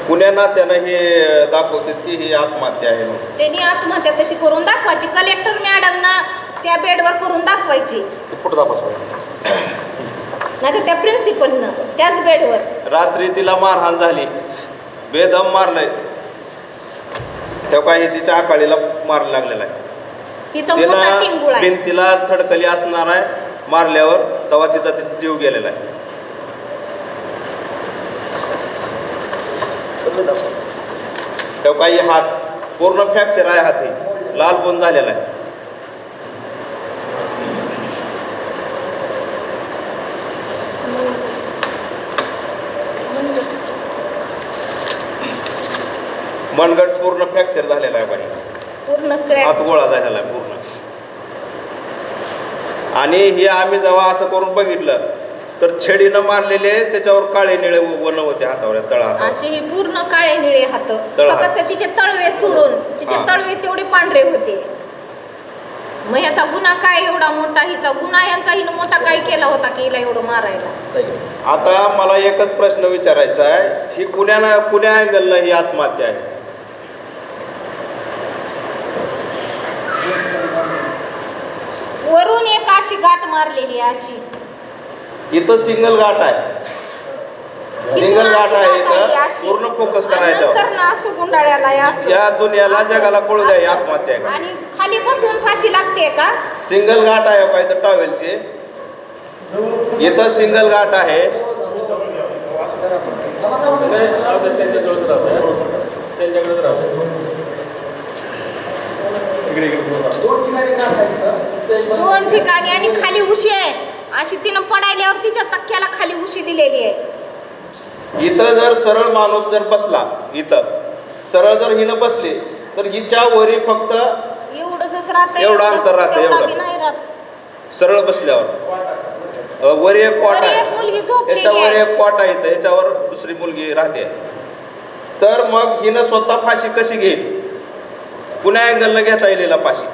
पुण्या नात्यानं हे दाखवतात की ही आत्महत्या आहे म्हणून. त्यांनी आत्महत्या तशी करून दाखवायची. कलेक्टर मॅडमना त्या बेडवर करून दाखवायची. कुठं दाखवायचं नाही तर त्या प्रिन्सिपलनं त्याच बेडवर. रात्री तिला मारहाण झाली, बेदम मारलंय. तेव्हा काही तिच्या आकाळीला मार लागलेला आहे. तिला भिंतीला थडकली असणार आहे मारल्यावर, तेव्हा तिचा जीव गेलेला आहे. तेव्हा काही हात पूर्ण फ्रॅक्चर आहे, हाती लाल पण झालेला आहे. मनगट पूर्ण फ्रॅक्चर झालेला आहे, बाई पूर्ण हात गोळा झालेला आहे पूर्ण. आणि हे आम्ही जेव्हा असं करून बघितलं तर छडीनं मारलेले त्याच्यावर काळे निळे वन होते हातावर, तळा असे हे पूर्ण काळे निळे हात. फक्त तिचे तळवे सोडून तिचे तळवे तेवढे पांढरे होते. मग ह्याचा गुन्हा काय एवढा मोठा? हिचा गुन्हा यांचा हिनं मोठा काय केला होता की हिला एवढं मारायला? आता मला एकच प्रश्न विचारायचा आहे, ही कुण्या अँगलनं ही आत्महत्या आहे? वरून एक अशी गाठ मारलेली आहे, अशी. इथं सिंगल गाठ आहे, सिंगल गाठ आहे इथं. पूर्ण फोकस करायचं नंतर ना असं गुंडाळ्याला या दुनियाला जगाला कळू द्या ही आत्महत्या आहे. आणि खाली बसून फाशी लागते का? सिंगल गाठ आहे का इथं टॉवेलची? इथं सिंगल गाठ आहे. दोन ठिकाणी आणि खाली उशी आहे अशी. तिनं पडायल्यावर तिच्या तक्क्याला खाली उशी दिलेली आहे. इथं जर सरळ माणूस जर बसला, इथं सरळ जर हिनं बसली तर हिच्या वरी फक्त एवढंच राहतं, एवढं अंतर राहतं. एवढं नाही राहत सरळ बसल्यावर. वर एक कॉट आहे, याच्यावर एक कॉट आहे, इथं याच्यावर दुसरी मुलगी राहते. तर मग हिनं स्वतः फाशी कशी घेईल? पुन्हा अँगलनं घेता येईल फाशी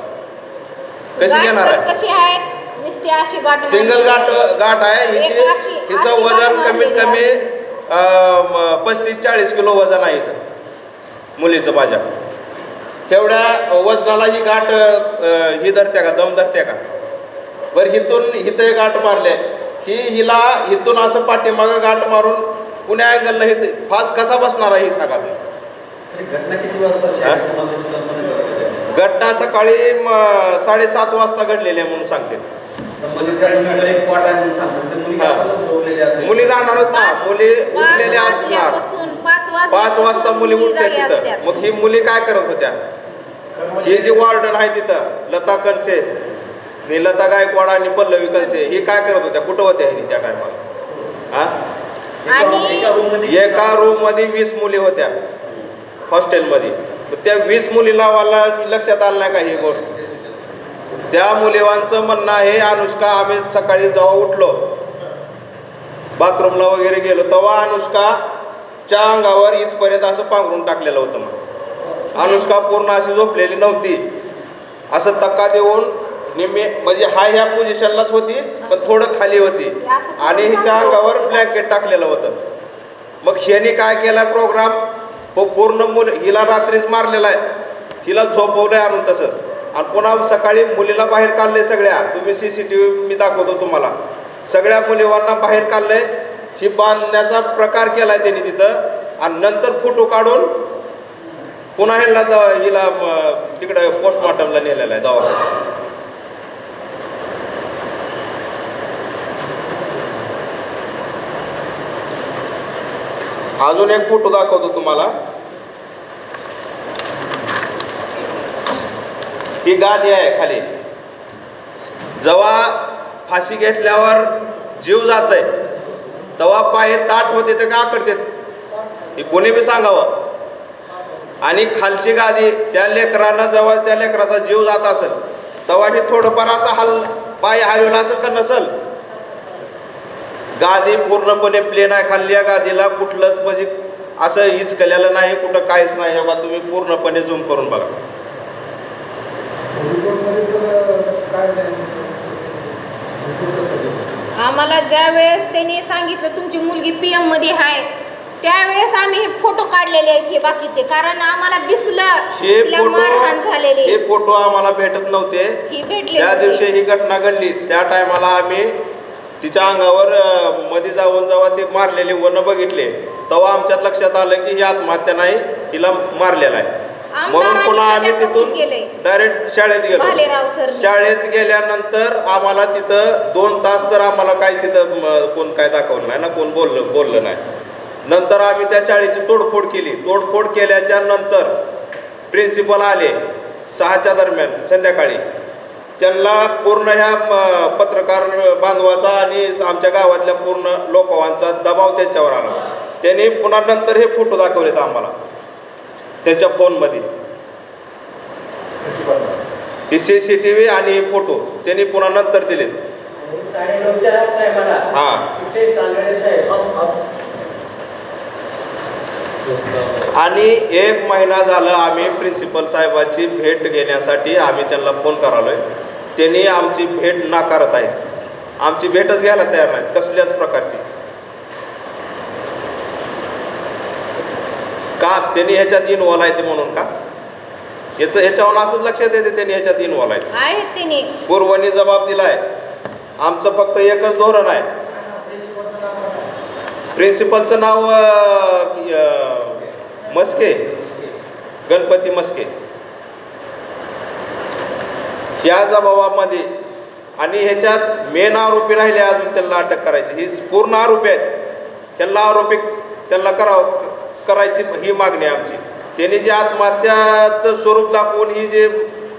कशी घेणार आहे? कशी आहे? नुसती अशी गाठ, सिंगल गाठ आहे हिची. हिचं वजन कमीत कमी 35-40 किलो वजन आहे हिचं, मुलीचं माझ्या. तेवढ्या वजनाला ही गाठ ही धरते का, दम धरते का? बरं, हिथं एक गाठ मारले, हिला इथून असं पाठीमागं गाठ मारून पुण्या अँगलनं ही फास कसा बसणार आहे ही सांगा. घटना सकाळी 7:30 वाजता घडलेली आहे म्हणून सांगते. मुली राहणारच ना, मुली उठलेल्या असणार. 5 वाजता मुली उठल्या तिथं. मग ही मुली काय करत होत्या? ही जी वॉर्डन आहे तिथं, लता कणसे, लता गायकवाड आणि पल्लवी कणसे, ही काय करत होत्या? कुठं होत्या त्या टायमाला? एका रूम मध्ये 20 मुली होत्या हॉस्टेलमध्ये. त्या 20 मुलीला मला लक्षात आलं नाही का ही गोष्ट? त्या मुलीवांचं म्हणणं आहे, अनुष्का, आम्ही सकाळी जेव्हा उठलो बाथरूमला वगैरे गेलो तेव्हा अनुष्काच्या अंगावर इथपर्यंत असं पांघरून टाकलेलं होतं. मग अनुष्का पूर्ण अशी झोपलेली नव्हती, असं तक्का देऊन निम्मे म्हणजे ह्या पोझिशनलाच होती, पण थोडं खाली होती, आणि हिच्या अंगावर ब्लँकेट टाकलेलं होतं. मग ह्याने काय केला प्रोग्राम? हो, पूर्ण हिला रात्रीच मारलेला आहे, हिला झोपवलंय आणून तसंच, आणि पुन्हा सकाळी मुलीला बाहेर काढलंय. सगळ्या तुम्ही CCTV मी दाखवतो तुम्हाला, सगळ्या मुलीवांना बाहेर काढलंय. ही बांधण्याचा प्रकार केलाय त्यांनी तिथं, आणि नंतर फोटो काढून पुन्हा हिला तिकडे पोस्टमॉर्टमला नेलेला आहे दवाखान्यात. अजून एक फोटो दाखवतो तुम्हाला. ही गादी आहे खाली. जेव्हा फाशी घेतल्यावर जीव जात आहे तेव्हा पाय ताट होते ते का करते हे कोणी बी सांगावं. आणि खालची गादी, त्या लेकरानं जेव्हा त्या लेकराचा जीव जात असेल तेव्हा हे थोडंफार असं पाय हलवला असेल का नसेल? गादी पूर्णपणे प्लेन आहे. खाली या गादीला कुठलंच म्हणजे असं हिचकलेलं नाही, कुठं काहीच नाही. बघा तुम्ही पूर्णपणे झूम करून बघा. आम्हाला ज्या वेळेस त्यांनी सांगितलं तुमची मुलगी PM मध्ये आहे त्यावेळेस आम्ही हे फोटो काढलेले आहेत हे बाकीचे, कारण आम्हाला दिसलं तिला मारहाण झालेली. हे फोटो आम्हाला भेटत नव्हते. ही भेटले त्या दिवशी ही घटना घडली त्या टायमाला आम्ही तिच्या अंगावर मध्ये जाऊन जेव्हा ते मारलेले वन बघितले तेव्हा आमच्यात लक्षात आलं की ही आत्महत्या नाही, हिला मारलेला आहे. म्हणून पुन्हा आम्ही तिथून डायरेक्ट शाळेत गेलो. शाळेत गेल्यानंतर आम्हाला तिथं 2 तास तर आम्हाला काही तिथं कोण काय दाखवलं नाही ना, कोण बोललं नाही. नंतर आम्ही त्या शाळेची तोडफोड केली. तोडफोड केल्याच्या नंतर प्रिन्सिपल आले 6च्या दरम्यान संध्याकाळी. त्यांना पूर्ण ह्या पत्रकार बांधवाचा आणि आमच्या गावातल्या पूर्ण लोकांचा दबाव त्यांच्यावर आला. त्यांनी पुन्हा नंतर हे फोटो दाखवलेत आम्हाला त्यांच्या फोनमध्ये. ही CCTV आणि हे फोटो त्यांनी पुन्हा नंतर दिलेत. हां, आणि 1 महिना झालं आम्ही प्रिन्सिपल साहेबाची भेट घेण्यासाठी आम्ही त्यांना फोन करालोय. त्यांनी आमची भेट नाकारत आहेत. आमची भेटच घ्यायला तयार नाहीत कसल्याच प्रकारची. का त्यांनी ह्याच्यात इन्व्हॉल्व आहे म्हणून का? ह्याच्यावर असंच लक्षात येते त्यांनी ह्याच्यात इन्व्हॉल्व आहे. पूर्वनी जबाब दिलाय. आमचं फक्त एकच धोरण आहे. प्रिन्सिपलचं नाव मस्के, गणपती मस्के. या जबाबामध्ये आणि ह्याच्यात मेन आरोपी राहिले अजून त्यांना अटक करायची. ही पूर्ण आरोपी आहेत. त्यांना आरोपी त्यांना करायची ही मागणी आमची. त्यांनी जे आत्महत्याचं स्वरूप दाखवून ही जे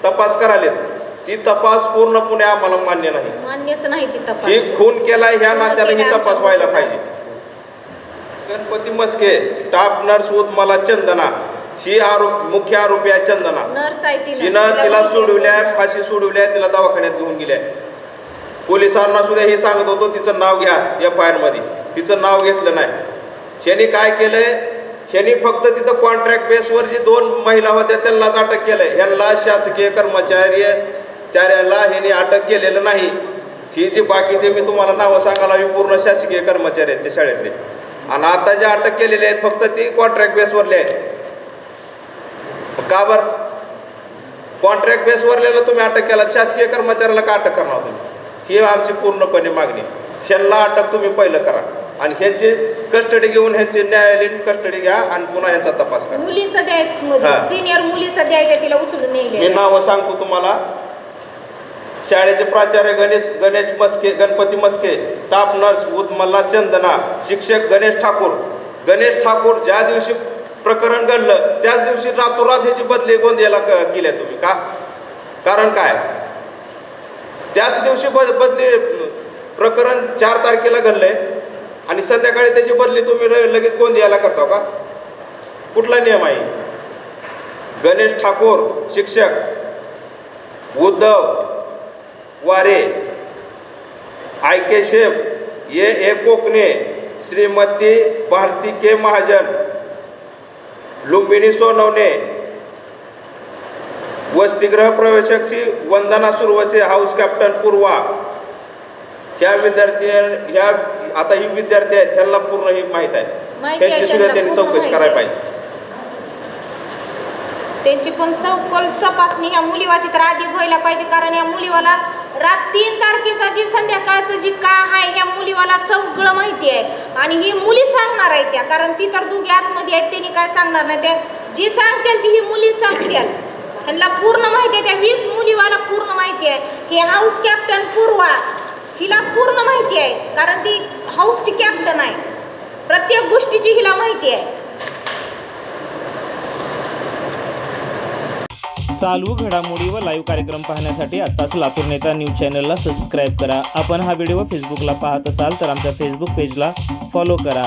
तपास करालेत ती तपास पूर्णपणे आम्हाला मान्य नाही. मान्यच नाही ती तपास. ही खून केलाय ह्या नात्याने ही तपास व्हायला पाहिजे. गणपती मस्के, स्टाफ नर्स उदमला चंदना, ही मुख्य आरोपी आहे. चंदना हिनं तिला सोडवल्या, फाशी सोडवल्या, तिला दवाखान्यात घेऊन गेल्या. पोलिसांना सुद्धा हे सांगत होतो तिचं नाव घ्या FIR मध्ये. तिचं नाव घेतलं नाही. ह्यांनी काय केलंय, ह्यांनी फक्त तिथं कॉन्ट्रॅक्ट बेसवर जी 2 महिला होत्या त्यांनाच अटक केलंय. ह्यांना शासकीय कर्मचाऱ्याला ह्यांनी अटक केलेलं नाही. ही जी बाकीचे मी तुम्हाला नावं सांगायला हवी पूर्ण शासकीय कर्मचारी आहेत ते शाळेतले. आणि आता जे अटक केलेले आहेत फक्त ती कॉन्ट्रॅक्ट बेसवरले आहेत. का बरं कॉन्ट्रॅक्ट बेसवरलेला तुम्ही अटक केला, शासकीय कर्मचाऱ्याला का अटक करणार तुम्ही? ही आमची पूर्णपणे मागणी. ह्यांना अटक तुम्ही पहिलं करा आणि ह्यांची कस्टडी घेऊन ह्यांची न्यायालयीन कस्टडी घ्या आणि पुन्हा ह्यांचा तपास करा. मुली सध्या आहेत, सिनियर मुली सध्या आहेत, तिला उचलून नेले. मी नावं सांगतो तुम्हाला. शाळेचे प्राचार्य गणेश मस्के, गणपती मस्के, स्टाफ नर्स उदमला चंदना, शिक्षक गणेश ठाकूर. ज्या दिवशी प्रकरण घडलं त्याच दिवशी रातोरात ह्याची बदली गोंदियाला केल्या तुम्ही का? कारण काय? त्याच दिवशी बदली प्रकरण 4 तारखेला घडलंय आणि संध्याकाळी त्याची बदली तुम्ही लगेच गोंदियाला करता का? कुठला नियम आहे? गणेश ठाकूर शिक्षक, उद्धव वारे, IK शेफ, A कोकणे, श्रीमती भारती के महाजन, लुंबिनी सोनवणे, वसतिगृह प्रवेशक श्री वंदना सुरवसे, हाऊस कॅप्टन पूर्वा. ह्या आता ही विद्यार्थी आहेत, ह्यांना पूर्ण ही माहीत आहे. त्यांची सुद्धा त्यांनी चौकशी करायला पाहिजे. त्यांची पण सखोल तपासणी ह्या मुलीवाची तर आधी व्हायला पाहिजे, कारण या मुलीवाला 3 तारखेचा जी संध्याकाळचं जी काय आहे ह्या मुलीवाला सगळं माहिती आहे. आणि ही मुली सांगणार आहे त्या, कारण ती तर दोघी आतमध्ये आहेत, त्यांनी काय सांगणार नाही. त्या जी सांगतील ती ही मुली सांगतील. त्यांना पूर्ण माहिती आहे. त्या 20 मुलीवाला पूर्ण माहिती आहे. हे हाऊस कॅप्टन पूर्वा हिला पूर्ण माहिती आहे, कारण ती हाऊसची कॅप्टन आहे. प्रत्येक गोष्टीची हिला माहिती आहे. चालू घडामोडी व लाईव्ह कार्यक्रम पाहण्यासाठी आत्ताच लातूर नेता न्यूज चॅनलला सबस्क्राईब करा. आपण हा व्हिडिओ फेसबुकला पाहत असाल तर आमच्या फेसबुक पेजला फॉलो करा.